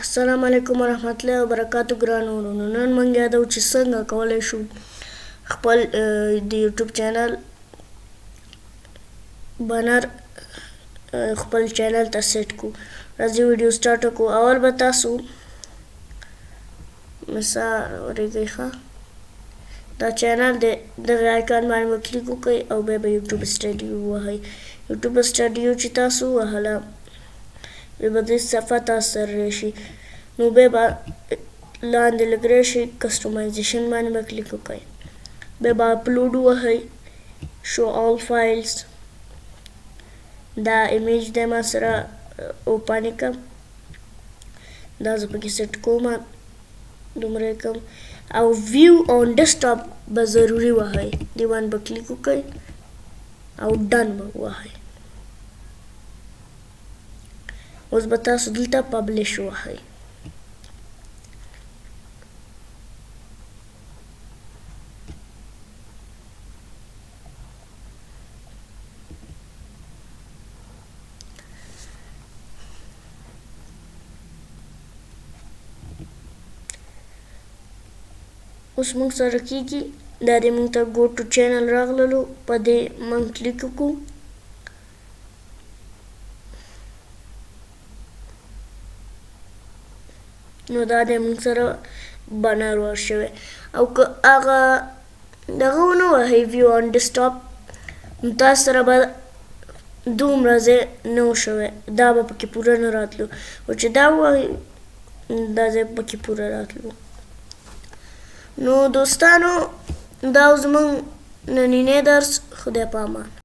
السلام علیکم ورحمت الله وبرکاتو ګرانو ورونو. نن موږ یادو چې څنګه کولی شو خپل د یوټیوب چینل بنر خپل چینل ته سیټ کړو. راځئ ویډیو سټارټ کړو. اول به تاسو مثال ورېږئ ښه دا چینل دی، دغه آیکان باندې به کلیک وکړئ او بیا به یوټیوب سټوډیو ووهئ. یوټیوب سټوډیو چې تاسو ووهله بیا به دې صفحه تاسو سره راشي، نو بیا به لاندې لږ راشئ کسټمایزیشن باندې به کلیک وکړئ، بیا به اپلوډ ووهئ، شو آل فایلز. دا ایمیج دی ما سره اوپن یې کړم، دا زه پکې سیټ کوم، دومره یې کړم او ویو آن ډیسکټاپ به ضروري ووهئ، دې باندې به کلیک وکړئ او ډن به ووهئ. اوس به تاسو دلته پبلش ووهئ. اوس موږ سره کېږي دا دې موږ ته ګو ټو چینل راغللو، په دې موږ کلیک وکړو. نو دا دی موږ سره بنر ور شوی، او که هغه دغه ونه وهئ ویو آن ډیسکټاپ، نو تاسو سره به دومره ځای نه و شوی، دا به پکې پوره نه راتلو، خو چې دا ووهئ دا ځای پکې پوره راتلو. نو دوستانو دا و زموږ نننی درس. خدای په امان.